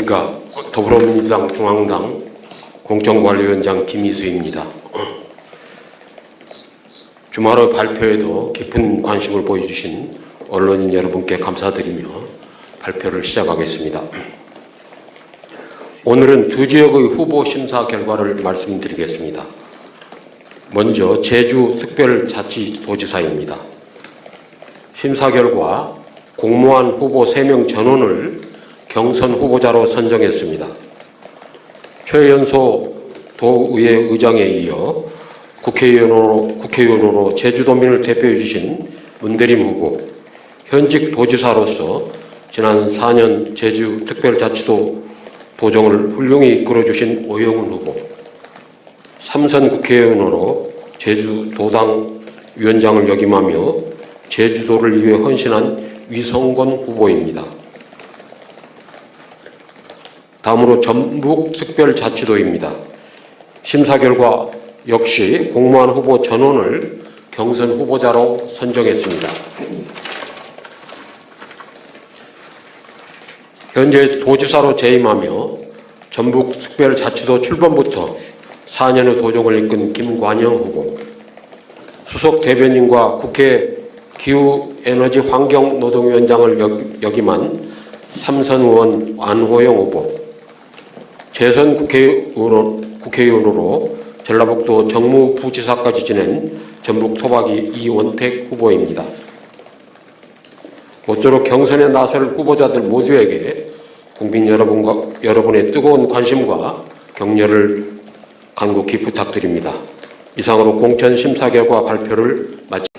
안녕하십니까. 더불어민주당 중앙당 공정관리위원장 김희수입니다. 주말의 발표에도 깊은 관심을 보여주신 언론인 여러분께 감사드리며 발표를 시작하겠습니다. 오늘은 두 지역의 후보 심사 결과를 말씀드리겠습니다. 먼저 제주 특별자치도지사입니다. 심사 결과 공무원 후보 3명 전원을 경선 후보자로 선정했습니다. 최연소 도의회 의장에 이어 국회의원으로 제주도민을 대표해 주신 문대림 후보, 현직 도지사로서 지난 4년 제주 특별자치도 도정을 훌륭히 이끌어주신 오영훈 후보, 3선 국회의원으로 제주도당 위원장을 역임하며 제주도를 위해 헌신한 위성권 후보입니다. 다음으로 전북특별자치도입니다. 심사 결과 역시 공무원 후보 전원을 경선 후보자로 선정했습니다. 현재 도지사로 재임하며 전북특별자치도 출범부터 4년의 도정을 이끈 김관영 후보, 수석 대변인과 국회 기후에너지환경노동위원장을 역임한 3선 의원 안호영 후보, 재선 국회의원으로 전라북도 정무부지사까지 지낸 전북 토박이 이원택 후보입니다. 모쪼록 경선에 나설 후보자들 모두에게 국민 여러분의 뜨거운 관심과 격려를 간곡히 부탁드립니다. 이상으로 공천 심사 결과 발표를 마칩니다.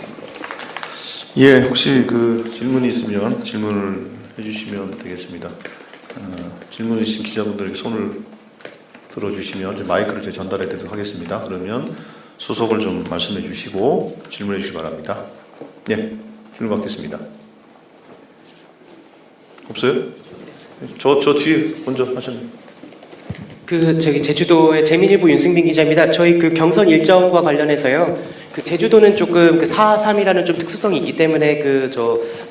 예, 혹시 질문이 있으면 질문을 해주시면 되겠습니다. 질문 있으신 기자분들에게 손을 들어주시면 마이크를 제가 전달해 드리도록 하겠습니다. 그러면 소속을 좀 말씀해 주시고 질문해 주시기 바랍니다. 예, 질문 받겠습니다. 없어요? 저 뒤에 먼저 하셨네요. 제주도의 재민일보 윤승빈 기자입니다. 저희 경선 일정과 관련해서요. 제주도는 조금 4.3이라는 좀 특수성이 있기 때문에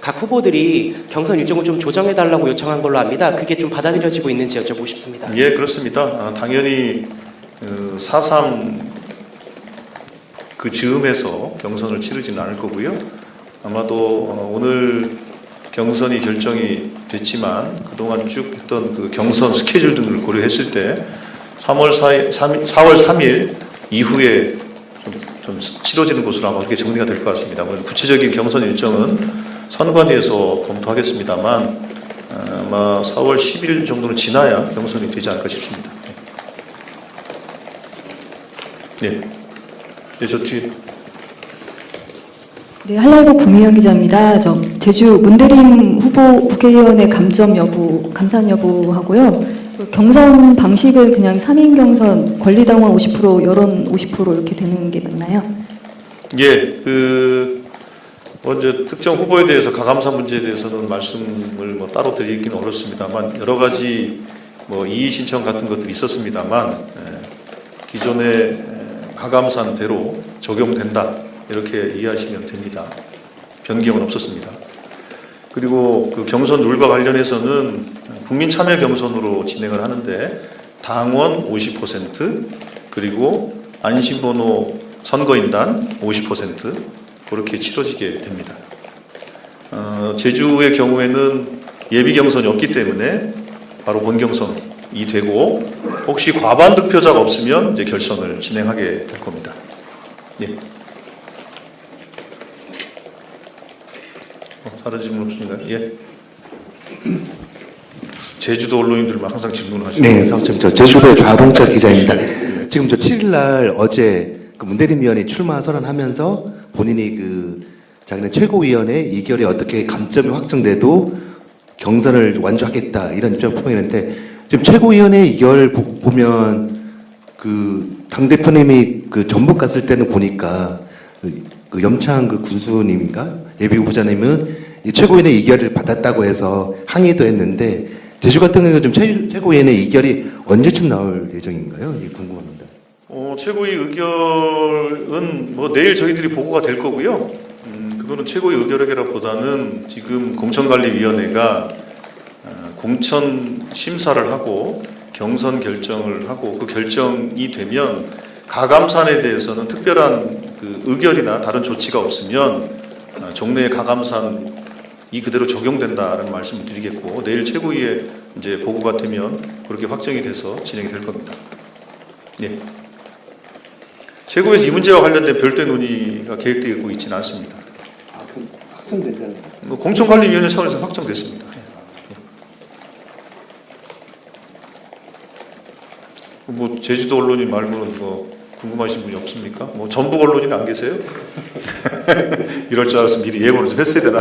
각 후보들이 경선 일정을 좀 조정해달라고 요청한 걸로 압니다. 그게 좀 받아들여지고 있는지 여쭤보고 싶습니다. 예, 그렇습니다. 당연히 4.3 그 즈음에서 경선을 치르지는 않을 거고요. 아마도 오늘 경선이 결정이 됐지만 그동안 쭉 했던 경선 스케줄 등을 고려했을 때 4월 3일 이후에 좀 치러지는 것으로 아마 그렇게 정리가 될 것 같습니다. 구체적인 경선 일정은 선관위에서 검토하겠습니다만 아마 4월 10일 정도는 지나야 경선이 되지 않을까 싶습니다. 네. 네, 저 뒤에. 네, 한라일보 구미영 기자입니다. 제주 문대림 후보 국회의원의 감점 여부 하고요. 경선 방식은 그냥 3인 경선, 권리당원 50%, 여론 50% 이렇게 되는 게 맞나요? 예, 먼저 특정 후보에 대해서 가감사 문제에 대해서는 말씀을 따로 드리기는 어렵습니다만 여러 가지 이의 신청 같은 것들이 있었습니다만 기존의 가감사대로 적용된다 이렇게 이해하시면 됩니다. 변경은 없었습니다. 그리고 경선 룰과 관련해서는 국민 참여 경선으로 진행을 하는데 당원 50% 그리고 안심번호 선거인단 50% 그렇게 치러지게 됩니다. 제주의 경우에는 예비 경선이 없기 때문에 바로 본 경선이 되고 혹시 과반 득표자가 없으면 이제 결선을 진행하게 될 겁니다. 예. 다른 질문 없으신가요? 예. 제주도 언론인들만 항상 질문을 하시죠. 네, 저 제주도의 좌동철 기자입니다. 지금 7일날 어제 문대림 의원이 출마 선언하면서 본인이 자기는 최고위원회 이결이 어떻게 감점이 확정돼도 경선을 완주하겠다 이런 입장을 표명했는데 지금 최고위원회 이결 보면 당대표님이 전북 갔을 때는 보니까 염창 군수님인가 예비 후보자님은 이 최고위원회 이결을 받았다고 해서 항의도 했는데 제주 같은 경우는 좀 최고위원회 이결이 언제쯤 나올 예정인가요? 이게 궁금합니다. 최고위 의결은 내일 저희들이 보고가 될 거고요. 그거는 최고위 의결이라기보다는 지금 공천관리위원회가 공천 심사를 하고 경선 결정을 하고 그 결정이 되면 가감산에 대해서는 특별한 그 의결이나 다른 조치가 없으면 종래의 가감산이 그대로 적용된다는 말씀을 드리겠고 내일 최고위에 이제 보고가 되면 그렇게 확정이 돼서 진행이 될 겁니다. 예. 최고위에서 이 문제와 관련된 별도의 논의가 계획되고 있지는 않습니다. 확정됐잖아요. 공천관리위원회 차원에서 확정됐습니다. 뭐 제주도 언론인 말고는 뭐 궁금하신 분이 없습니까? 뭐 전북 언론인 안 계세요? 이럴 줄 알았으면 미리 예고를 좀 했어야 되나?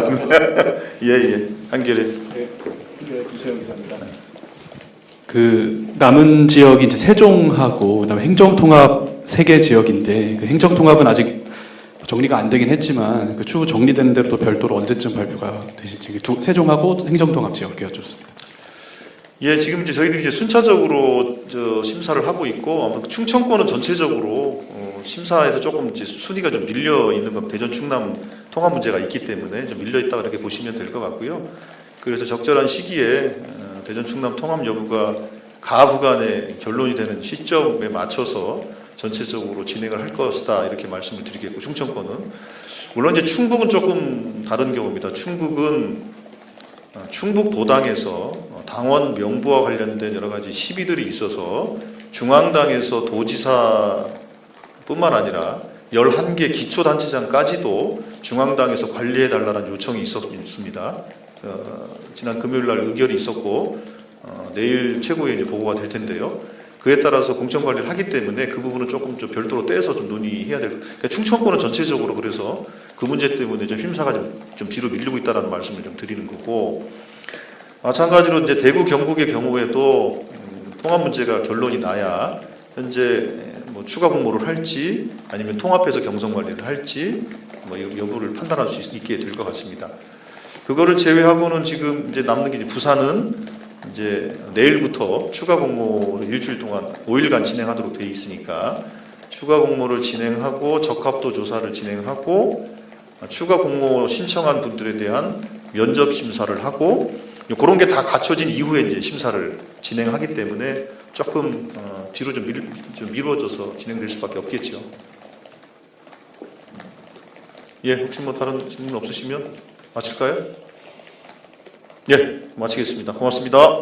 예. 한결에. 이재영 기자입니다. 그 남은 지역이 이제 세종하고 그다음에 행정통합 3개 지역인데 그 행정통합은 아직 정리가 안 되긴 했지만 그 추후 정리되는 대로 또 별도로 언제쯤 발표가 되실지 세종하고 행정통합 지역 여쭙습니다. 예, 지금 이제 저희들이 이제 순차적으로 심사를 하고 있고 아마 충청권은 전체적으로 심사에서 조금 이제 순위가 좀 밀려 있는 건 대전 충남 통합 문제가 있기 때문에 좀 밀려 있다 그렇게 보시면 될 것 같고요. 그래서 적절한 시기에 대전 충남 통합 여부가 가부간의 결론이 되는 시점에 맞춰서 전체적으로 진행을 할 것이다 이렇게 말씀을 드리겠고 충청권은 물론 이제 충북은 조금 다른 경우입니다. 충북은 충북도당에서 당원 명부와 관련된 여러 가지 시비들이 있어서 중앙당에서 도지사뿐만 아니라 11개 기초단체장까지도 중앙당에서 관리해달라는 요청이 있습니다. 지난 금요일 날 의결이 있었고 내일 최고위에 이제 보고가 될 텐데요. 그에 따라서 공천 관리를 하기 때문에 그 부분은 조금 좀 별도로 떼서 좀 논의해야 될. 그러니까 충청권은 전체적으로 그래서 그 문제 때문에 좀 심사가 좀 뒤로 밀리고 있다는 말씀을 좀 드리는 거고. 마찬가지로 이제 대구 경북의 경우에도 통합 문제가 결론이 나야 현재 뭐 추가 공모를 할지 아니면 통합해서 경선 관리를 할지 뭐 여부를 판단할 수 있게 될 것 같습니다. 그거를 제외하고는 지금 이제 남는 게 부산은 이제 내일부터 추가 공모를 일주일 동안 5일간 진행하도록 돼 있으니까 추가 공모를 진행하고 적합도 조사를 진행하고 추가 공모 신청한 분들에 대한 면접 심사를 하고 그런 게 다 갖춰진 이후에 이제 심사를 진행하기 때문에 조금 뒤로 좀 미뤄져서 진행될 수밖에 없겠죠. 예, 혹시 뭐 다른 질문 없으시면 마칠까요? 예, 마치겠습니다. 고맙습니다.